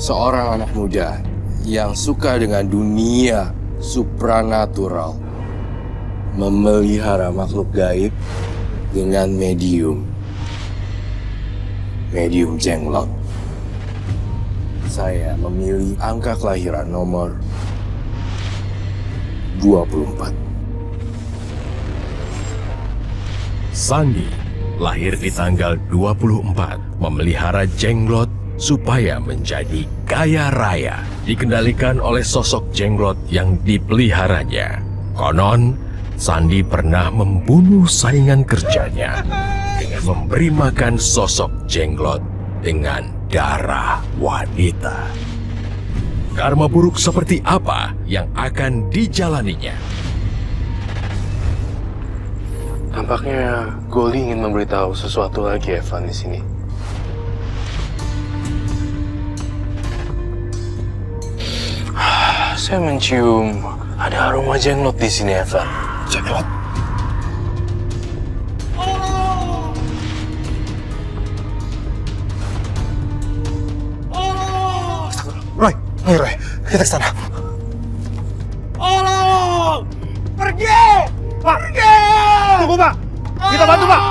seorang anak muda yang suka dengan dunia supranatural, memelihara makhluk gaib dengan medium jenglot. Saya memilih angka kelahiran nomor 24. Sandi lahir di tanggal 24, memelihara jenglot supaya menjadi kaya raya. Dikendalikan oleh sosok jenglot yang dipeliharanya. Konon, Sandi pernah membunuh saingan kerjanya dengan memberi makan sosok jenglot dengan darah wanita. Karma buruk seperti apa yang akan dijalaninya? Tampaknya Goli ingin memberitahu sesuatu lagi, Evan, di sini. Saya mencium ada aroma jenglot di sini, Evan. Jenglot? Roy, kita ke sana. Tolong! Pergi! Pak! Pergi! Tunggu, Pak. Kita bantu, Pak.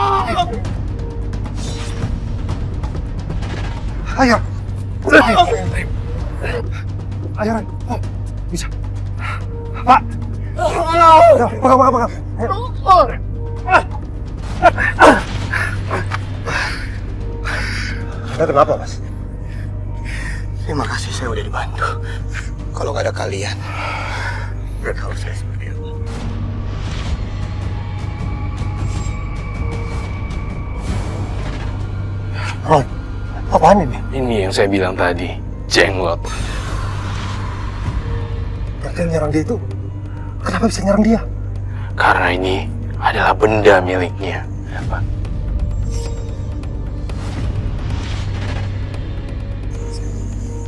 Ayo. Ayo, Roy. Oh, bisa. Pak. Pegang. Anda kenapa, Mas? Terima kasih, saya udah dibantu. Kalau nggak ada kalian, nggak tahu saya seperti apa. Roy, apaan ini? Ini yang saya bilang tadi, jenglot. Berarti yang nyerang dia itu, kenapa bisa nyerang dia? Karena ini adalah benda miliknya, Evan.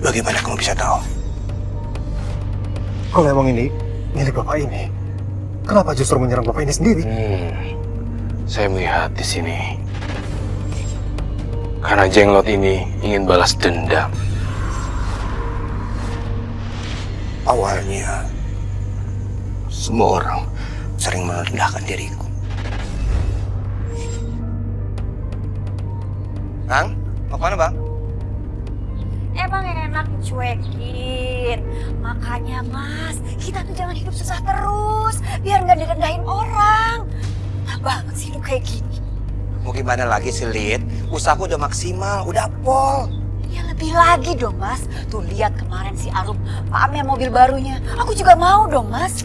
Bagaimana kamu bisa tahu? Kalau emang ini milik bapak ini, kenapa justru menyerang bapak ini sendiri? Saya melihat di sini. Karena jenglot ini ingin balas dendam. Awalnya, semua orang sering merendahkan diriku. Bang, mau kemana, Bang? Emang enak dicuekin. Makanya Mas, kita tuh jangan hidup susah terus, biar nggak direndahin orang. Nah banget sih hidup kayak gini. Mau gimana lagi sih, Lid? Usahaku udah maksimal, udah pol. Ya lebih lagi dong Mas. Tuh lihat kemarin si Arum pamer mobil barunya. Aku juga mau dong Mas.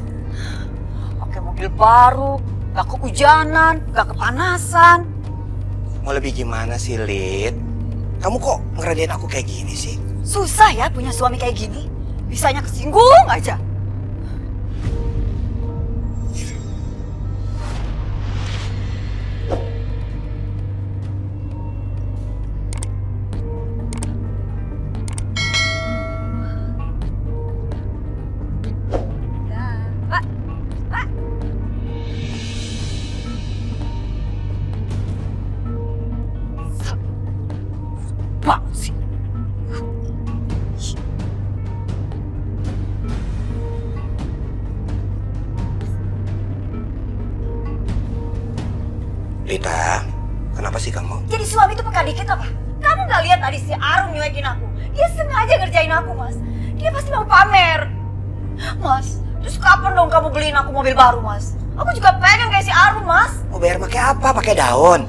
Pakai mobil baru, gak kehujanan, gak kepanasan. Mau lebih gimana sih, Lid? Kamu kok ngeredain aku kayak gini sih? Susah ya punya suami kayak gini. Bisanya kesinggung aja. Lita, kenapa sih kamu? Jadi suami itu peka dikit apa? Kamu gak lihat tadi si Arum nyuekin aku? Dia sengaja ngerjain aku, Mas. Dia pasti mau pamer. Mas, terus kapan dong kamu beliin aku mobil baru, Mas? Aku juga pengen kayak si Arum, Mas. Mau bayar pakai apa? Pakai daun?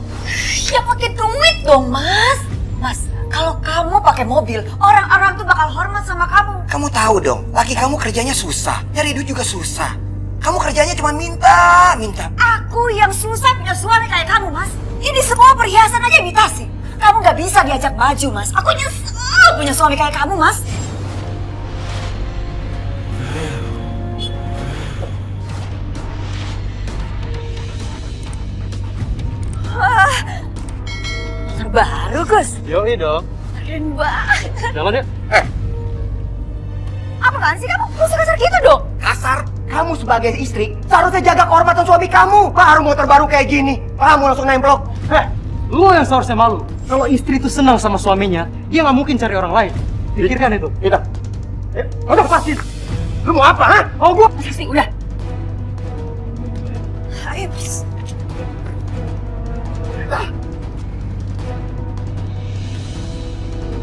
Ya pakai duit dong, Mas. Mas, kalau kamu pakai mobil, orang-orang tuh bakal hormat sama kamu. Kamu tahu dong, laki kamu kerjanya susah. Nyari duit juga susah. Kamu kerjanya cuma minta. Aku yang susah punya suami kayak kamu, Mas. Ini semua perhiasan aja imitasi. Kamu gak bisa diajak maju, Mas. Aku nyesel punya suami kayak kamu, Mas. Motor baru, Gus. Yoi dong. Keren banget. Jalan yuk. Apaan sih kamu? Gak usah kasar gitu dong. Kasar? Kamu sebagai istri seharusnya jaga kehormatan suami kamu. Baru motor baru kayak gini, kamu langsung nemplok. Lu yang seharusnya malu. Kalau istri itu senang sama suaminya, dia nggak mungkin cari orang lain. Pikirkan itu. Kita. Udah lepasin. Lu mau apa, ha? Mau gua? Pasti udah. Ayo, please.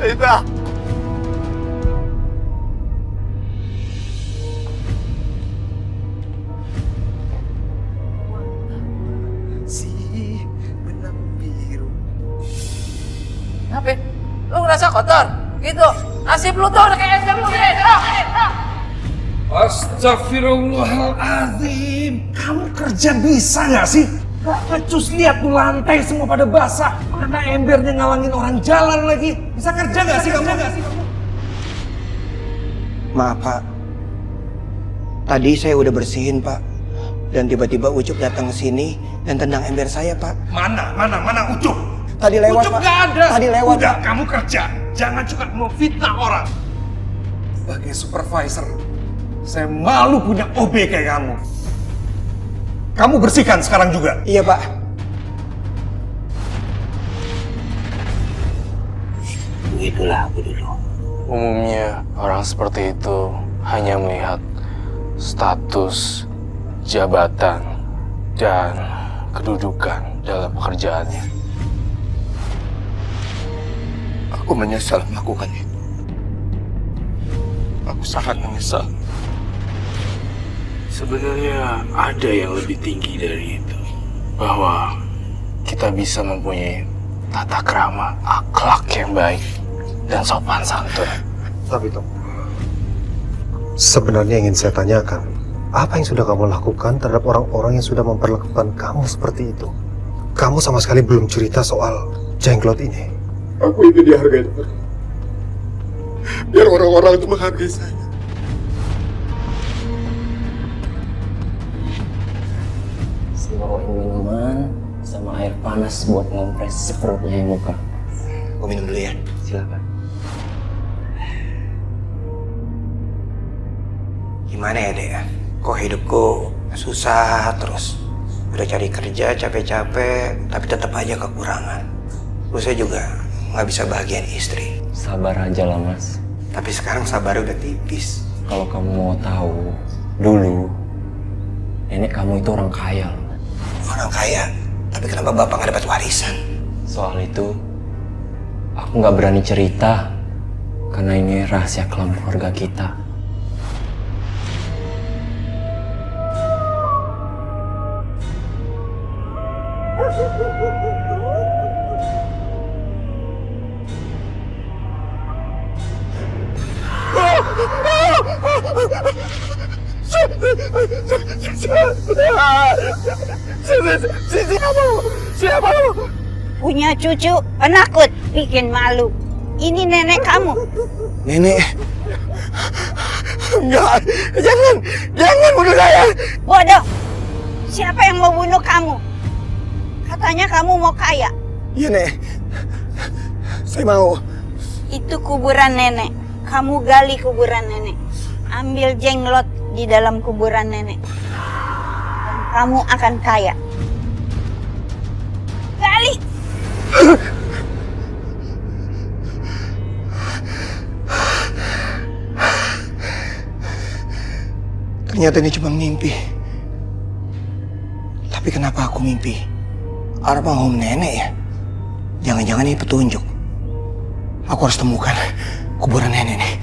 Ita. Si benang biru. Apa? Lu ngerasa kotor? Gitu. Nasib lu tuh udah kayak ember lu deh. Astagfirullahaladzim. Kamu kerja bisa nggak sih? Gak becus, lihat tuh lantai semua pada basah. Karena embernya ngalangin orang jalan lagi. Bisa kerja nggak sih kamu? Maaf Pak. Tadi saya udah bersihin Pak. Dan tiba-tiba Ucup datang ke sini dan tendang ember saya Pak. Mana Ucup? Tadi lewat Ucup Pak. nggak ada. Tadi lewat Udah, Pak. kamu kerja. Jangan suka mau fitnah orang. Sebagai supervisor, saya malu punya OB kayak kamu. Kamu bersihkan sekarang juga. Iya Pak. Begitulah aku dulu. Umumnya orang seperti itu hanya melihat status, jabatan, dan kedudukan dalam pekerjaannya. Aku menyesal melakukan itu. Aku sangat menyesal. Sebenarnya ada yang lebih tinggi dari itu. Bahwa kita bisa mempunyai tata krama, akhlak yang baik, dan sopan santun. Tapi Tom, sebenarnya ingin saya tanyakan, apa yang sudah kamu lakukan terhadap orang-orang yang sudah memperlakukan kamu seperti itu? Kamu sama sekali belum cerita soal Jenglot ini. Aku ingin dihargai Tuhan. Biar orang-orang itu menghargai saya. Saya bawain minuman sama air panas buat ngompres perutnya yang muka. Aku minum dulu ya. Silakan. Gimana ya Dek? Kok hidupku susah terus. Udah cari kerja capek-capek, tapi tetap aja kekurangan. Terus saya juga nggak bisa bahagian istri. Sabar aja lah mas. Tapi sekarang sabarnya udah tipis. Kalau kamu mau tahu, dulu nenek kamu itu orang kaya loh. Orang kaya, tapi kenapa bapak nggak dapat warisan? Soal itu, aku nggak berani cerita karena ini rahasia kelam keluarga kita. Siapa lu? Punya cucu penakut, bikin malu. Ini nenek kamu. Nenek. Enggak, jangan bunuh saya. Bodoh. Siapa yang mau bunuh kamu? Katanya kamu mau kaya. Iya, Nek. Saya mau. Itu kuburan nenek. Kamu gali kuburan nenek. Ambil jenglot di dalam kuburan nenek. Dan kamu akan kaya. Gali! Ternyata ini cuma mimpi. Tapi kenapa aku mimpi? Almarhum nenek ya? Jangan-jangan ini petunjuk. Aku harus temukan kuburan nenek nih.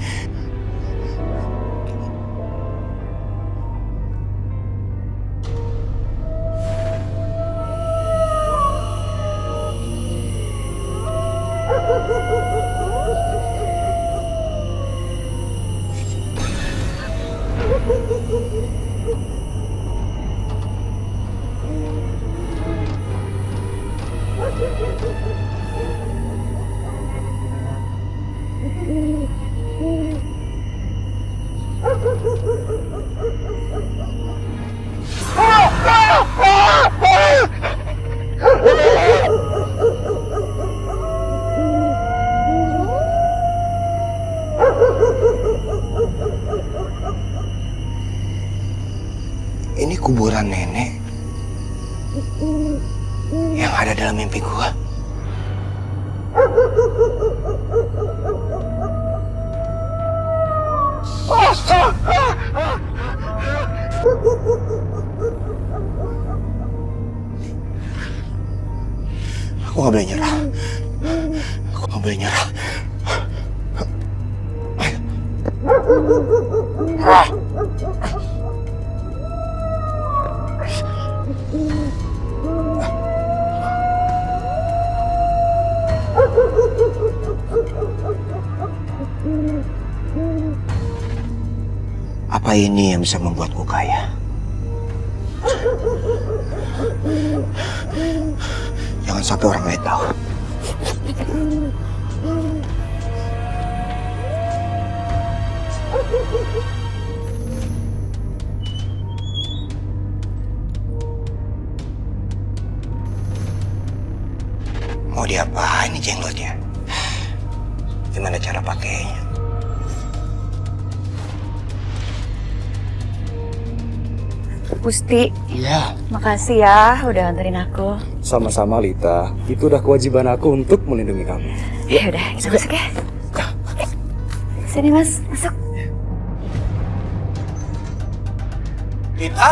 Ini kuburan nenek yang ada dalam mimpi gua. Aku nggak boleh nyerah. Aku nggak boleh nyerah. Apa ini yang bisa membuatku kaya? Jangan sampai orang lain tahu. Mau diapain ini jenglotnya? Gimana cara pakainya? Gusti, Iya. makasih ya udah nganterin aku. Sama-sama Lita, itu udah kewajiban aku untuk melindungi kamu. Ya udah, kita masuk ya. Sini Mas, masuk. Lita?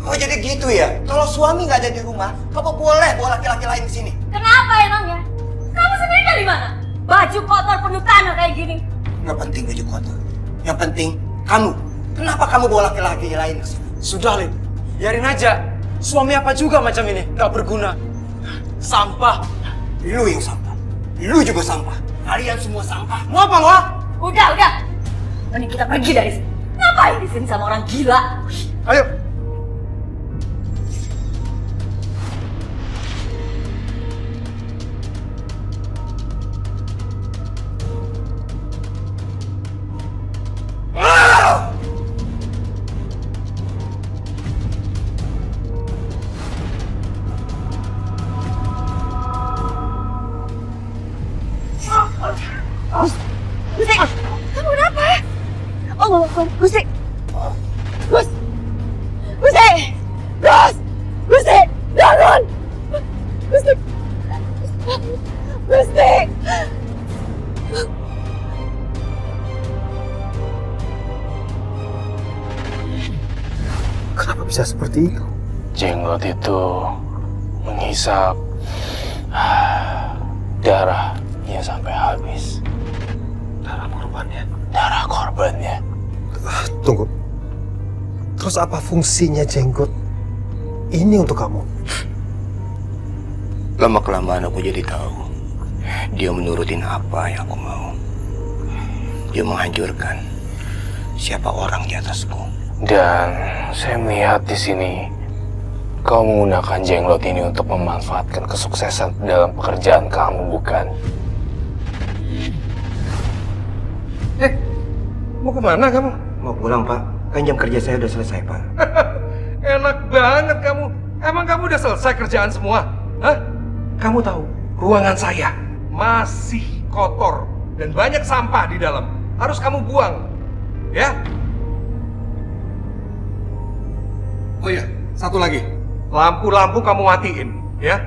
Oh jadi gitu ya? Kalau suami nggak ada di rumah, kamu boleh bawa laki-laki lain ke sini. Kenapa emangnya? Kamu sendiri dari mana? Baju kotor penuh tanah kayak gini. Nggak penting baju kotor. Yang penting kamu. Kenapa kamu bawa laki-laki lain ke sini? Sudah, Lin. Biarin aja. Suami apa juga macam ini, gak berguna. Sampah. Lu yang sampah. Lu juga sampah. Kalian semua sampah. Mau apa lo? Udah. Mending kita pergi dari sini. Ngapain di sini sama orang gila? Ayo. Gusti, kamu kenapa? Allah Akbar, Gusti. Gusti, bangun. Gusti. Kenapa bisa seperti itu? Jenglot itu menghisap darahnya sampai habis. Darah korbannya. Tunggu. Terus apa fungsinya jenggot ini untuk kamu? Lama-kelamaan aku jadi tahu. Dia menurutin apa yang aku mau. Dia menghancurkan siapa orang di atasku. Dan saya melihat di sini kau menggunakan jenglot ini untuk memanfaatkan kesuksesan dalam pekerjaan kamu, bukan? Mau kemana kamu? Mau pulang, Pak. Kan jam kerja saya udah selesai, Pak. Enak banget kamu. Emang kamu udah selesai kerjaan semua? Hah? Kamu tahu, ruangan saya masih kotor dan banyak sampah di dalam. Harus kamu buang. Ya? Oh iya, satu lagi. Lampu-lampu kamu matiin, ya?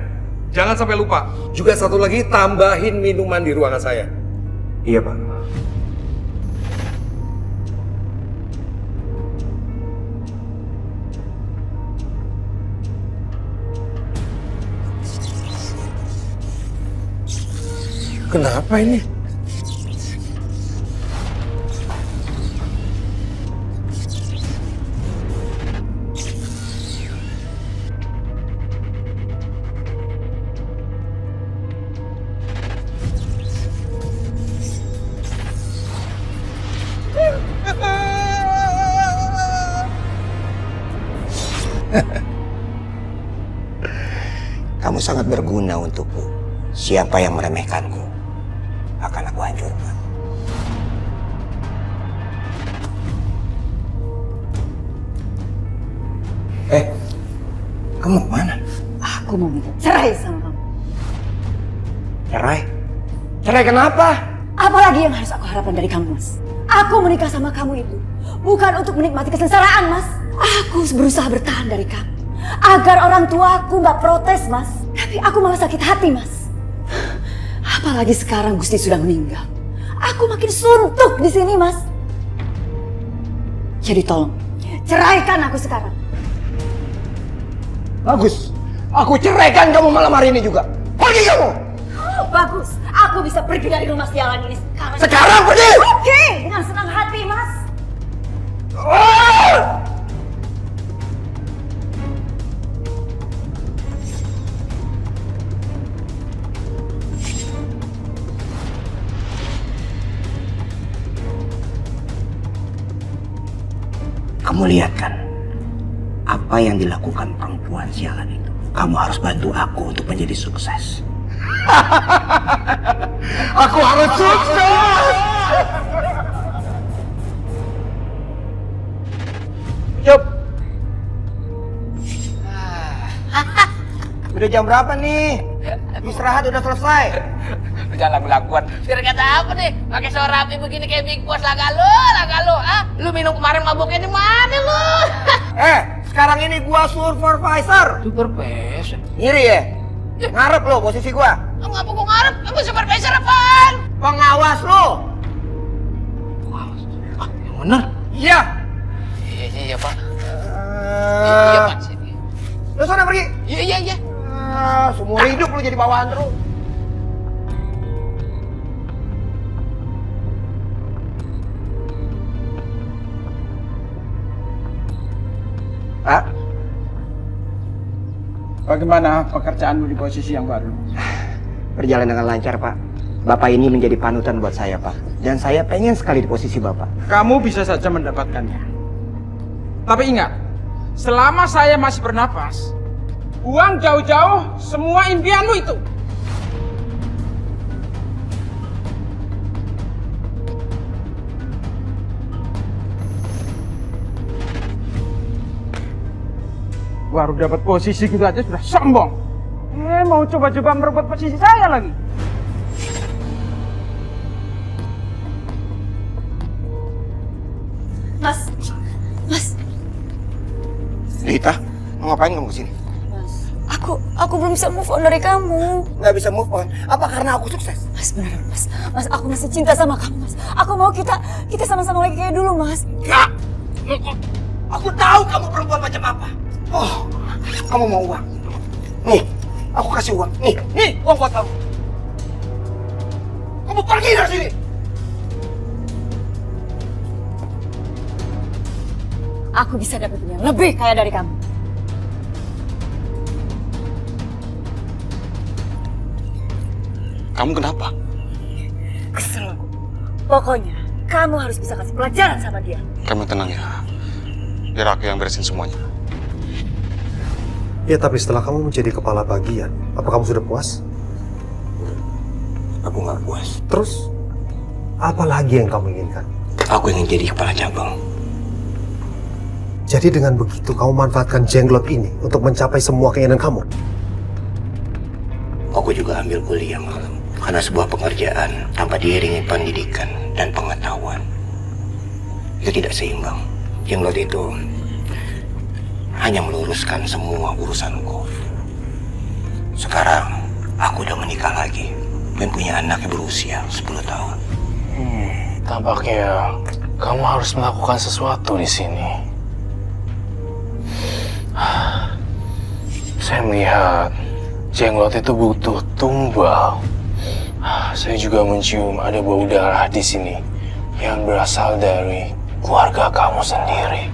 Jangan sampai lupa. Juga satu lagi, tambahin minuman di ruangan saya. Iya, Pak. Kenapa ini? Kamu sangat berguna untukku. Siapa yang meremehkanku akan aku hancurkan. Kamu kemana? Aku mau minta cerai sama kamu. Cerai? Cerai kenapa? Apalagi yang harus aku harapkan dari kamu, Mas? Aku menikah sama kamu itu bukan untuk menikmati kesengsaraan, Mas. Aku berusaha bertahan dari kamu agar orang tuaku nggak protes, Mas. Tapi aku malah sakit hati, Mas. Apalagi sekarang Gusti sudah meninggal. Aku makin suntuk di sini, Mas. Jadi tolong, Ceraikan aku sekarang. Bagus. Aku ceraikan kamu malam hari ini juga. Pergi kamu! Oh, bagus. Aku bisa pergi dari rumah sialan ini sekarang. Sekarang pergi! Oke, dengan senang hati, Mas. Kamu lihat kan apa yang dilakukan perempuan sialan itu. Kamu harus bantu aku untuk menjadi sukses. Aku harus sukses! Yup. Udah jam berapa nih? Istirahat udah selesai. Jangan lagu-laguan. Biar kata apa nih? Pakai suara rapi begini kayak Big Boss laga lu, ah? Lu minum kemarin mabuknya di mana lu? Sekarang ini gua supervisor. Supervisor? Ngiri ya? Ngarep lo posisi gua. Ngapa gua ngarep? Emang supervisor apaan? Pengawas lo. Yang bener? Iya. Iya, Pak. Iya, Pak. Lu sana pergi. Iya. Semua hidup lu jadi bawahan terus. Pak, Bagaimana pekerjaanmu di posisi yang baru? berjalan dengan lancar, Pak. Bapak ini menjadi panutan buat saya, Pak. Dan saya pengen sekali di posisi Bapak. Kamu bisa saja mendapatkannya. Tapi ingat, selama saya masih bernapas, buang jauh-jauh semua impianmu itu. Baru dapat posisi gitu aja sudah sombong. Mau coba-coba merebut posisi saya lagi. Mas. Rita, mau ngapain kamu kesini? Aku belum bisa move on dari kamu. Nggak bisa move on? Apa karena aku sukses? Mas, beneran, Mas. Mas, aku masih cinta sama kamu, Mas. Aku mau kita sama-sama lagi kayak dulu, Mas. Nggak. Aku tahu kamu perempuan macam apa. Oh, kamu mau uang? Nih, aku kasih uang. Nih, uang buat kamu. Kamu pergi dari sini. Aku bisa dapetin yang lebih kaya dari kamu. Kamu kenapa? Kesel aku. Pokoknya, kamu harus bisa kasih pelajaran sama dia. Kamu tenang ya. Biar aku yang beresin semuanya. Ya, tapi setelah kamu menjadi kepala bagian, apa kamu sudah puas? Aku nggak puas. Terus, apa lagi yang kamu inginkan? Aku ingin jadi kepala cabang. Jadi dengan begitu kamu manfaatkan jenglot ini untuk mencapai semua keinginan kamu? Aku juga ambil kuliah malam. Karena sebuah pekerjaan tanpa diiringi pendidikan dan pengetahuan itu tidak seimbang. Jenglot itu hanya meluruskan semua urusanku. Sekarang aku udah menikah lagi dan punya anak yang berusia 10 tahun. Tampaknya kamu harus melakukan sesuatu di sini. Saya melihat jenglot itu butuh tumbal. Saya juga mencium ada bau darah di sini yang berasal dari keluarga kamu sendiri.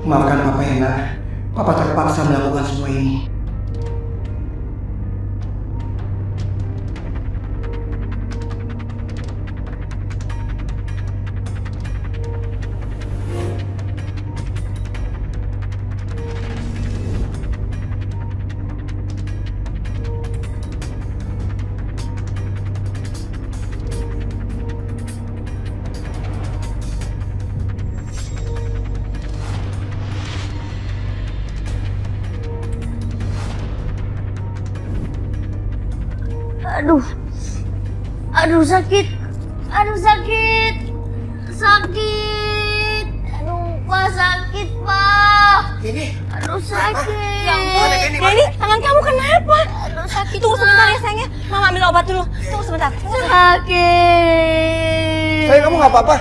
Maafkan Papa ya, nak. Papa terpaksa melakukan semua ini. Aduh sakit. Sakit. Aduh, Pak, sakit, Pak. Aduh, sakit. Ya ampun, Denny, tangan kamu kenapa? Aduh, sakit. Tunggu sebentar ya sayangnya. Mama ambil obat dulu. Tunggu sebentar. Sakit. Sayang, kamu nggak apa-apa?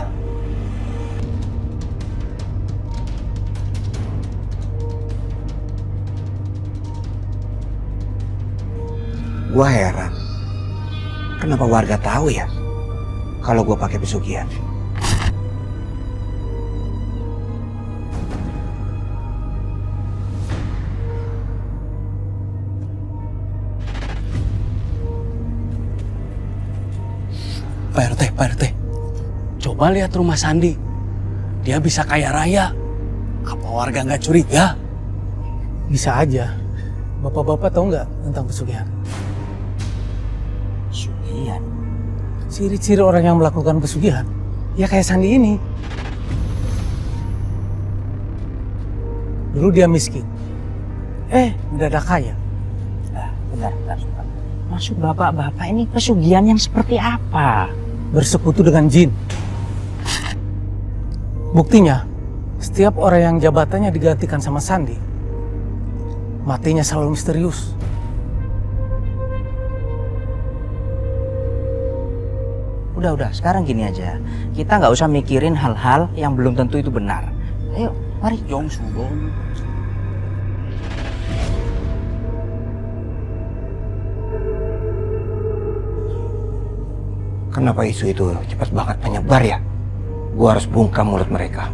Gua heran, kenapa warga tahu ya kalau gua pakai pesugihan? Pak RT, coba lihat rumah Sandi. Dia bisa kaya raya. Apa warga nggak curiga? Bisa aja. Bapak-bapak tahu nggak tentang pesugihan? Pesugihan? Ciri-ciri orang yang melakukan pesugihan, ya kayak Sandi ini. Dulu dia miskin. Mendadak kaya. Bentar. Maksud bapak-bapak ini pesugihan yang seperti apa? Bersekutu dengan jin. Buktinya, setiap orang yang jabatannya digantikan sama Sandi, matinya selalu misterius. Udah, sekarang gini aja. Kita nggak usah mikirin hal-hal yang belum tentu itu benar. Ayo, mari. Jong Subon. Kenapa isu itu cepat banget menyebar ya? Gua harus bungkam mulut mereka.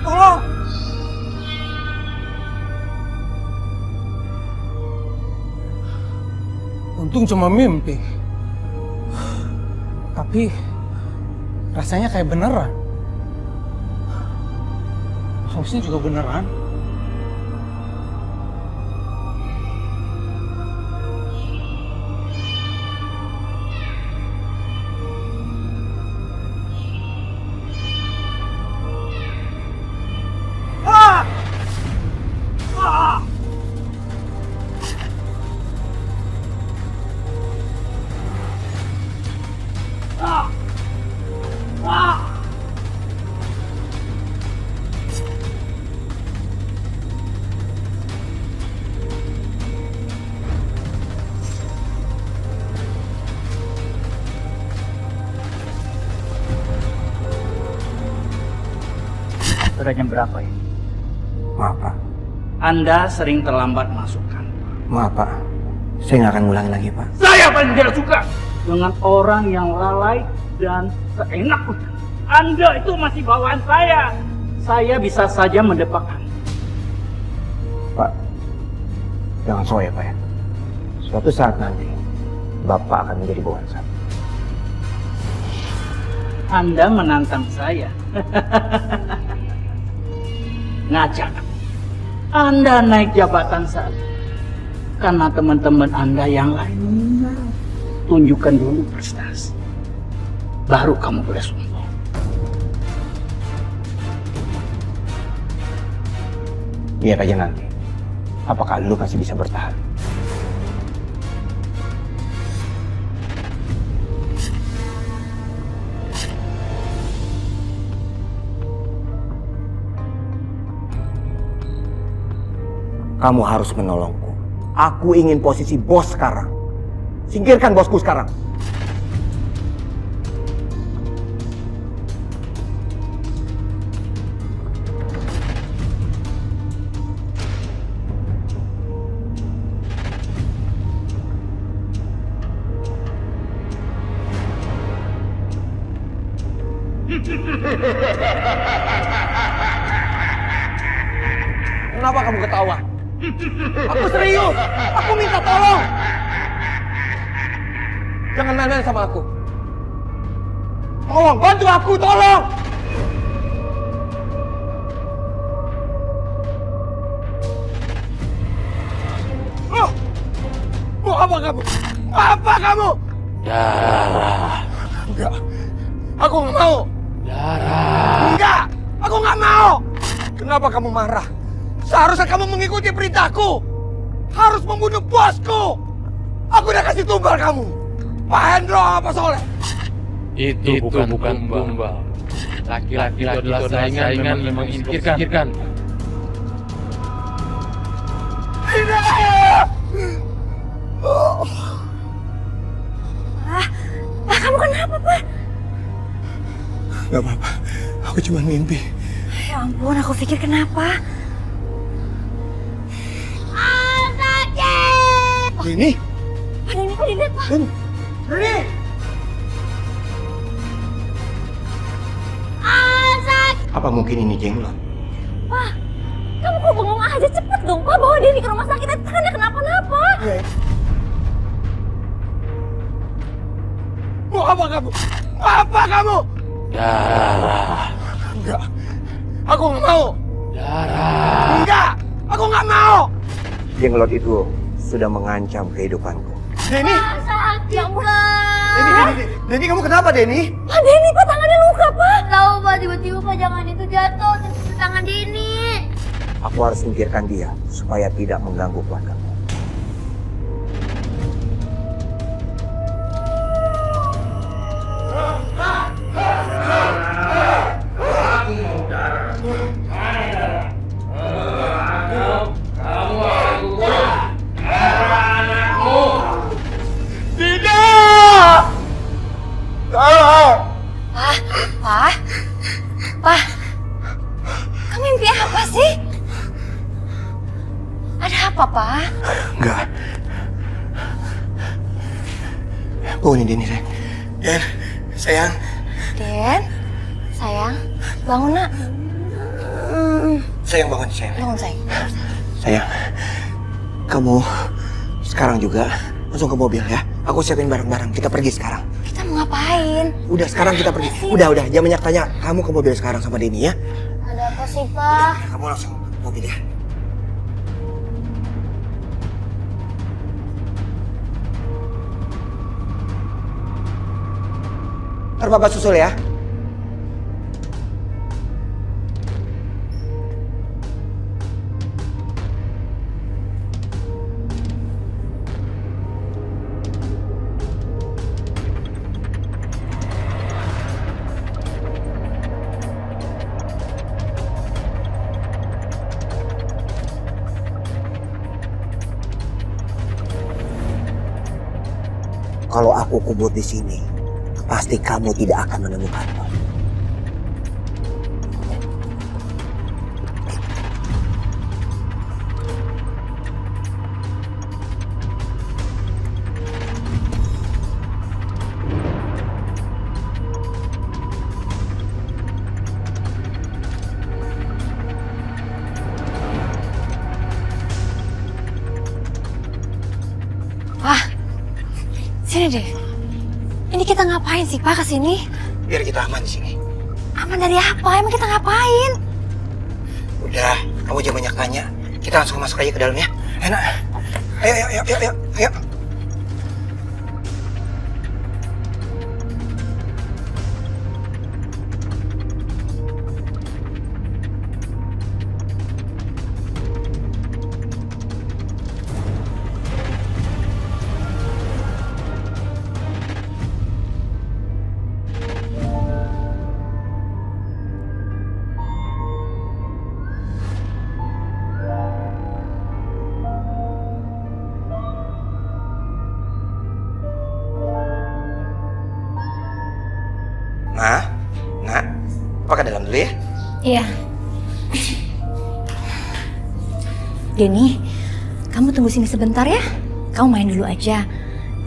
Tolong! Untung cuma mimpi. Tapi rasanya kayak beneran. Harusnya juga beneran. Sudah jam berapa ya? Maaf, Pak. Anda sering terlambat masuk kantor. Maaf, Pak. Saya nggak akan ngulangi lagi, Pak. Saya paling tidak suka dengan orang yang lalai dan seenak. Anda itu masih bawaan saya. Saya bisa saja mendepak Anda. Pak, jangan soal ya, Pak ya. Suatu saat nanti, Bapak akan menjadi bawaan saya. Anda menantang saya. Ngajak. Anda naik jabatan saya. Karena teman-teman Anda yang lain tunjukkan dulu prestasi. Baru kamu boleh sombong. Lihat aja nanti. Apakah lu masih bisa bertahan? Kamu harus menolongku. Aku ingin posisi bos sekarang. Singkirkan bosku sekarang. Kenapa kamu ketawa? Aku serius. Aku minta tolong. Jangan main-main sama aku. Tolong, bantu aku, tolong. Mau apa kamu? Apa kamu? Darah. Enggak. Aku nggak mau. Darah. Enggak. Aku nggak mau. Kenapa kamu marah? Seharusnya kamu mengikuti perintahku. Harus membunuh bosku. Aku udah kasih tumbal kamu. Pak Hendro apa Soleh? Itu bukan tumbal. Laki-laki itu adalah saingan memang disingkirkan. Pak, kamu kenapa, Pak? Gak apa-apa, aku cuma mimpi. Ya ampun, aku pikir kenapa? Ini? Pak Denny, kok dilihat, Pak? Denny! Apa mungkin ini Jenglot? Pak, kamu kok bengong aja? Cepet dong, Pak. Bawa Denny ke rumah sakit. Kan dia kenapa-napa. Mau apa kamu? Apa kamu? Darah. Enggak. Aku nggak mau. Darah. Enggak. Aku nggak mau. Jenglot itu sudah mengancam kehidupanku. Denny! Ya ampun. Denny, kamu kenapa, Denny? Pak Denny, Pak, tangannya luka, Pak. Tahu Pak, tiba-tiba pajangan itu jatuh di tangan Denny. Aku harus singkirkan dia supaya tidak mengganggu keluarga. Pak, kamu mimpi apa sih? Ada apa, Pak? Enggak. Bangunin Denny, sayang. Den, sayang. Den, sayang, bangun nak. Sayang bangun, sayang. Bangun, sayang. Sayang, kamu sekarang juga langsung ke mobil ya. Aku siapin barang-barang, kita pergi sekarang. Kita mau ngapain? Udah, sekarang kita pergi. Udah, jangan banyak tanya. Kamu ke mobil sekarang sama Denny ya. Ada apa sih Pak? Kamu langsung ke mobil ya. Ntar Bapak susul ya. Kalau aku kubur di sini, pasti kamu tidak akan menemukanku. Pak, sini deh. Ini kita ngapain sih, Pak, kesini? Biar kita aman di sini. Aman dari apa? Emang kita ngapain? Udah, kamu jangan banyak tanya. Kita langsung masuk aja ke dalam ya. Enak. Ayo. Nak, apa ke dalam dulu ya? Iya. Denny, kamu tunggu sini sebentar ya. Kamu main dulu aja,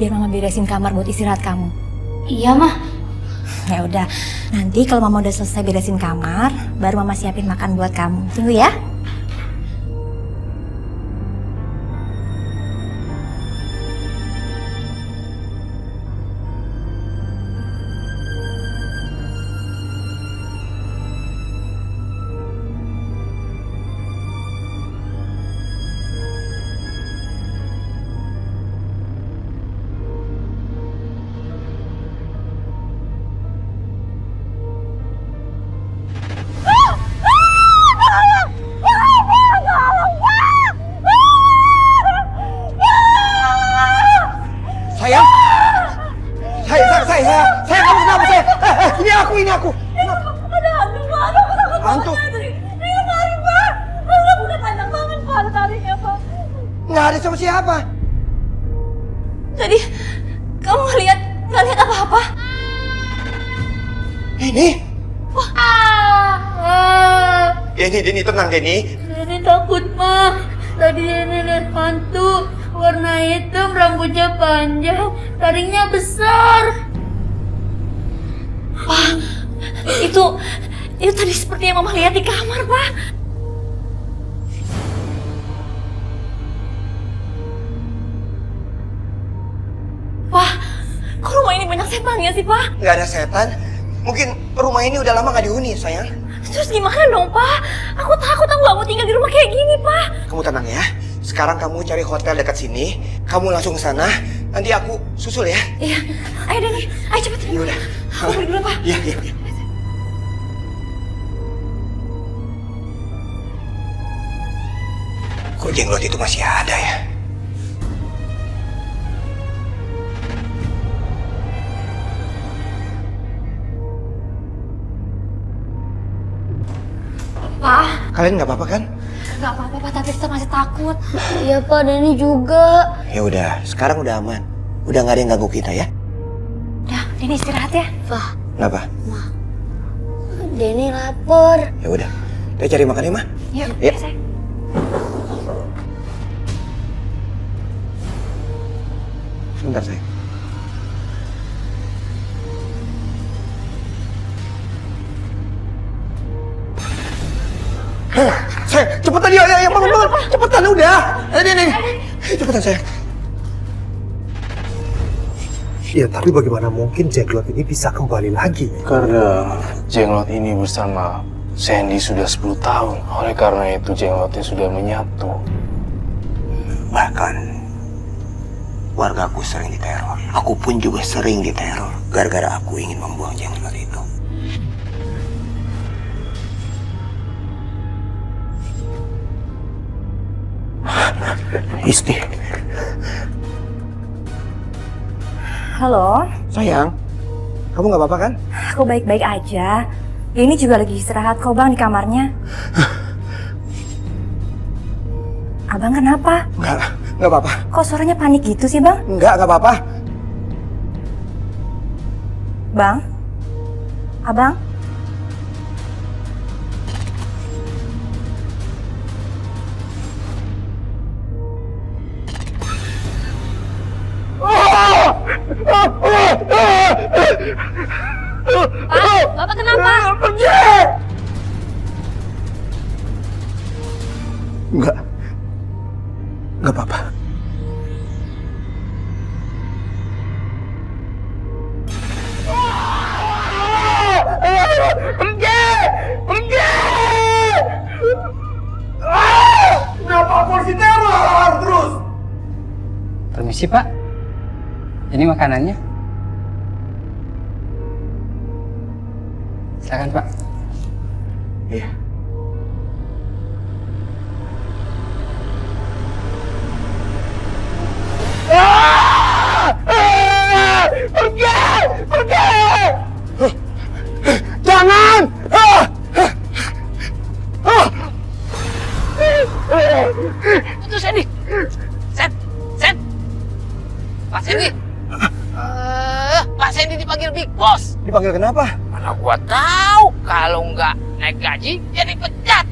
biar Mama beresin kamar buat istirahat kamu. Iya Mah. Ya udah, nanti kalau Mama udah selesai beresin kamar, baru Mama siapin makan buat kamu. Tunggu ya. Nggak ada sama siapa. Tadi kamu nggak lihat apa-apa? Ini? Denny, tenang Denny. Denny takut, Ma. Tadi Denny lihat hantu. Warna hitam, rambutnya panjang, taringnya besar. Pak, itu tadi seperti yang Mama lihat di kamar, Pak. Pak, kok rumah ini banyak setannya sih, Pak? Nggak ada setan. Mungkin rumah ini udah lama nggak dihuni, sayang. Terus gimana dong, Pak? Aku takut aku nggak mau tinggal di rumah kayak gini, Pak. Kamu tenang ya. Sekarang kamu cari hotel dekat sini. Kamu langsung ke sana. Nanti aku susul ya. Iya. Ayo Denny, ayo cepet. Ya udah. Aku pergi dulu, Pak. Iya. Kok jenglot itu masih ada ya? Pak. Kalian nggak apa-apa kan? Nggak apa-apa, Pak, tapi kita masih takut. Iya, Pak, Denny juga. Ya udah, sekarang udah aman. Udah nggak ada yang ganggu kita ya? Udah, Denny istirahat ya. Pak, Kenapa? Denny lapar. Ya udah. Kita cari makan ya, Ma. Yuk, Yuk. sayang. Sebentar, sayang. Sayang, cepetan ya, bangun. Cepetan udah. Nih. Cepetan, sayang. Ya, tapi bagaimana mungkin jenglot ini bisa kembali lagi? Karena jenglot ini bersama Sandy sudah 10 tahun. Oleh karena itu jenglotnya sudah menyatu. Bahkan wargaku sering diteror. Aku pun juga sering diteror gara-gara aku ingin membuang jenglot itu. Isti. Halo? Sayang, kamu nggak apa-apa kan? Aku baik-baik aja. Ini juga lagi istirahat kok, Bang, di kamarnya. Abang kenapa? Nggak apa-apa. Kok suaranya panik gitu sih, Bang? Nggak apa-apa. Bang? Abang? Pak, Bapak kenapa? Nggak apa-apa. Pergi! Kenapa polisi teror terus? Permisi, Pak. Ini makanannya. Silakan, Pak. Iya. Pergi! Jangan! Itu Sandy. Sen. Pak Sandy. Pak Sandy dipanggil Big Boss. Dipanggil kenapa? Mana gua tahu, kalau nggak naik gaji, ya dipecat.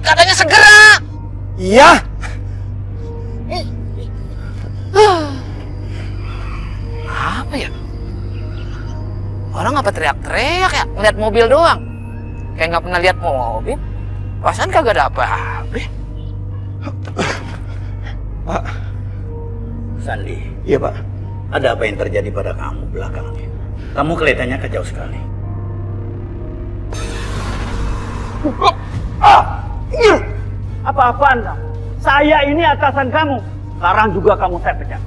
Katanya segera. Iya. Apa ya? Orang apa teriak-teriak ya? Ngeliat mobil doang. Kayak nggak pernah lihat mobil. Perasaan kagak ada apa-apa. Pak. Sandy. Iya, Pak. Ada apa yang terjadi pada kamu belakangan ini? Kamu kelihatannya kacau sekali. Apa-apaan kamu? Saya ini atasan kamu. Sekarang juga kamu saya pecat.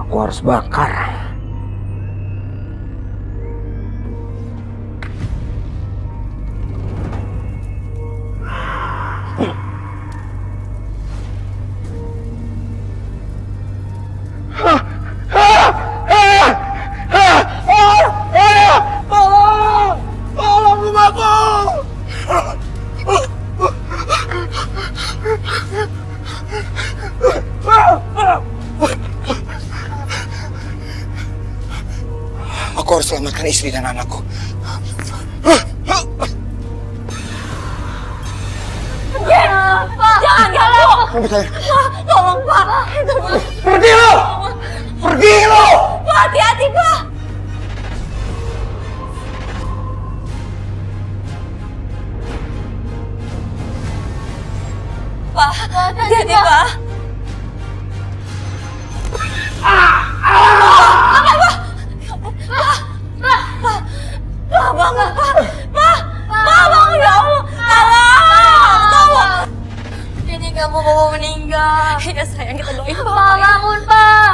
Aku harus bakar. Tolong rumahku Aku harus selamatkan istri dan anakku. Pak, jangan ganggu. Pak, tolong Pak. Pergi lo! Pergi lo! Pak, hati-hati Pak. Pak, hati-hati Pak. Pak, bangun Pak. Pak, bangun ya Allah. Tolong. Ini kamu mau meninggal. Ya sayang, kita doain Pak. Pak, bangun Pak.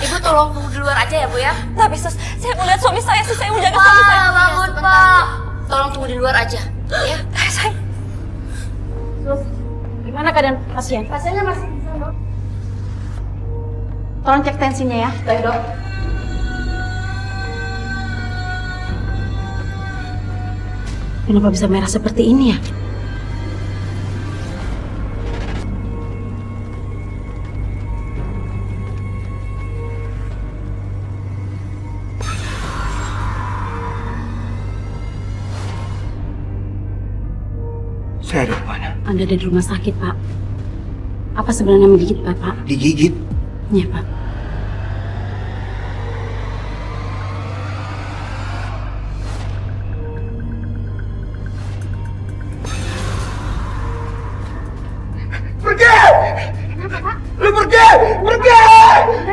Ibu tolong tunggu di luar aja ya Bu ya. Tapi sus, saya mau lihat suami saya, saya mau jaga suami saya. Pak, bangun Pak. Tolong tunggu di luar aja. Ya. Sayang. Sus, gimana keadaan pasien? Pasiennya masih bisa dok. Tolong cek tensinya ya. Baik dok. Kenapa bisa merah seperti ini ya? Saya ada di mana? Anda ada di rumah sakit, Pak. Apa sebenarnya menggigit Bapak? Digigit? Iya, Pak. Pergi! Lu pergi! Pergi!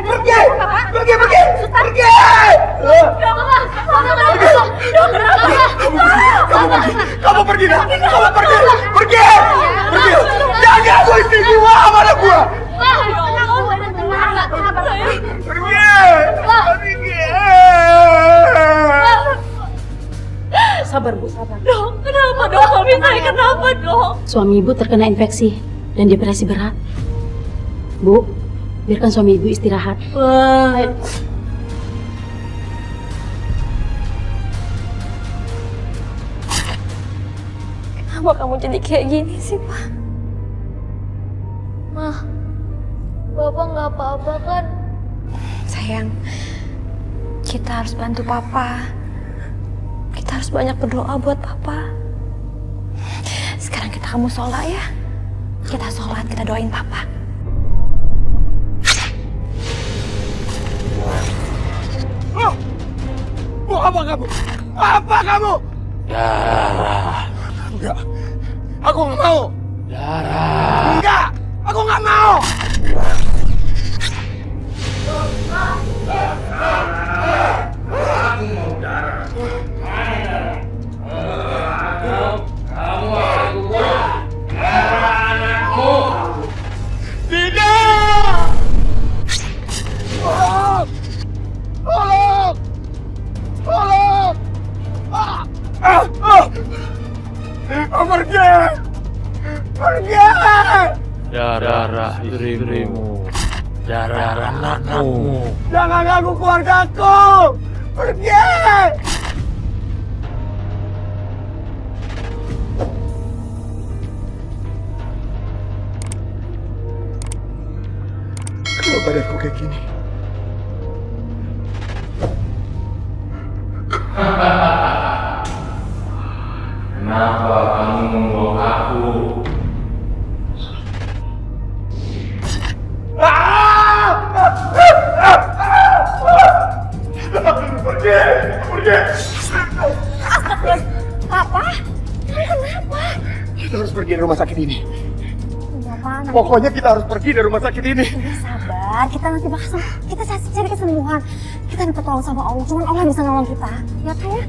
Pergi! Pergi! Pergi! Pergi! Kamu pergi dah! Kamu pergi! Pergi! Pergi! Jangan ganggu istri gua sama anak gua! Pergi! Pergi! Sabar, Bu, sabar. Dok, kenapa dok? Suami saya kenapa dok? Suami Ibu terkena infeksi dan depresi berat. Bu, biarkan suami Ibu istirahat. Ayo. Kenapa kamu jadi kayak gini sih, Pak? Mah, Bapak nggak apa-apa kan? Sayang, kita harus bantu Papa. Kita harus banyak berdoa buat Papa. Sekarang kita kamu sholat ya. Kita sholat, kita doain Papa. Mau apa kamu? Apa kamu? Darah. Enggak. Aku nggak mau. Darah. Enggak. Aku nggak mau. Tidak! Tolong! Tolong! Tolong! Pergi! Pergi! Darah istrimu. Darah anakmu. Jangan ganggu keluargaku! Pergi! Kenapa badanku kayak gini? Kenapa kamu membuang aku? Pergi! Pergi! Papa? Kenapa? Kita harus pergi dari rumah sakit ini. Bapak, Pokoknya kita harus pergi dari rumah sakit ini. sabar, kita nanti bakal kita cari kesembuhan. Kita minta tolong sama Allah, cuman Allah bisa nolong kita. Ya kan ya?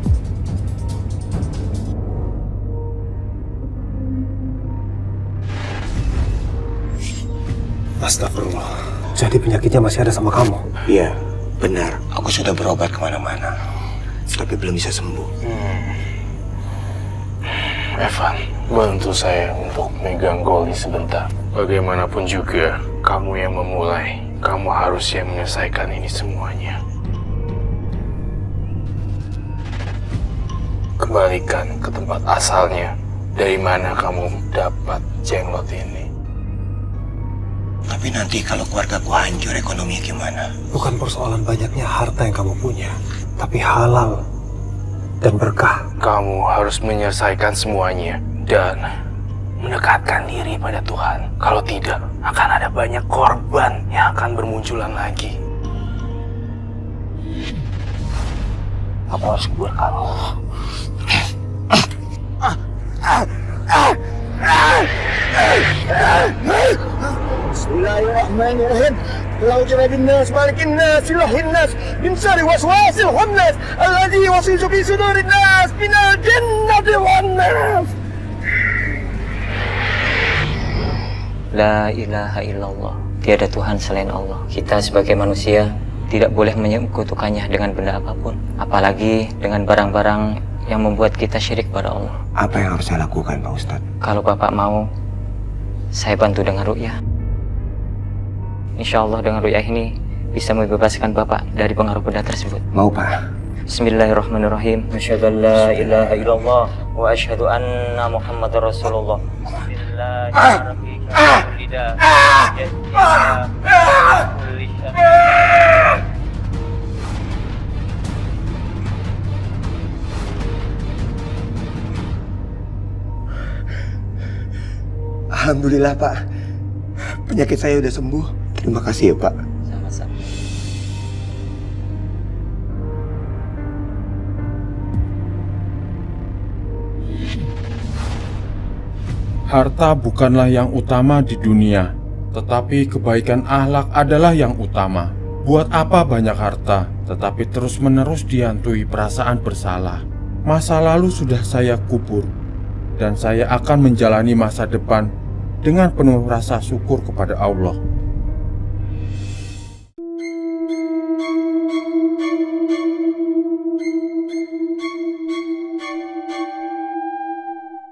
Astagfirullah. Jadi penyakitnya masih ada sama kamu? Iya, benar. Aku sudah berobat kemana-mana, tapi belum bisa sembuh. Evan, bantu saya untuk megang Goli sebentar. Bagaimanapun juga, kamu yang memulai. Kamu harus yang menyelesaikan ini semuanya. Kembalikan ke tempat asalnya. Dari mana kamu dapat jenglot ini? Tapi Tapi nanti kalau keluargaku hancur, ekonominya gimana? Bukan persoalan banyaknya harta yang kamu punya, tapi halal dan berkah. Kamu harus menyelesaikan semuanya dan mendekatkan diri pada Tuhan. Kalau tidak, akan ada banyak korban yang akan bermunculan lagi. Aku harus buat kamu. Bismillahirrahmanirrahim. A'udzu billahi malikin nas, ilahin nas, min syarri waswasil khannas, alladzi yuwaswisu fi sudurin nas, minal jinnati wan nas. La ilaha illallah. Tiada Tuhan selain Allah. Kita sebagai manusia tidak boleh menyekutukannya dengan benda apapun, apalagi dengan barang-barang yang membuat kita syirik pada Allah. Apa yang harus saya lakukan, Pak Ustadz? Kalau Bapak mau, saya bantu dengan ruqyah. Insya Allah dengan ruqyah ini bisa membebaskan Bapak dari pengaruh benda tersebut. Mau, Pak. Bismillahirrahmanirrahim. Asyhadu an la ilaha illallah wa asyhadu anna Muhammadar Rasulullah. Alhamdulillah, Pak. Penyakit saya udah sembuh. Terima kasih ya, Pak. Sama-sama. Harta bukanlah yang utama di dunia, tetapi kebaikan akhlak adalah yang utama. Buat apa banyak harta, tetapi terus-menerus dihantui perasaan bersalah? Masa lalu sudah saya kubur, dan saya akan menjalani masa depan dengan penuh rasa syukur kepada Allah.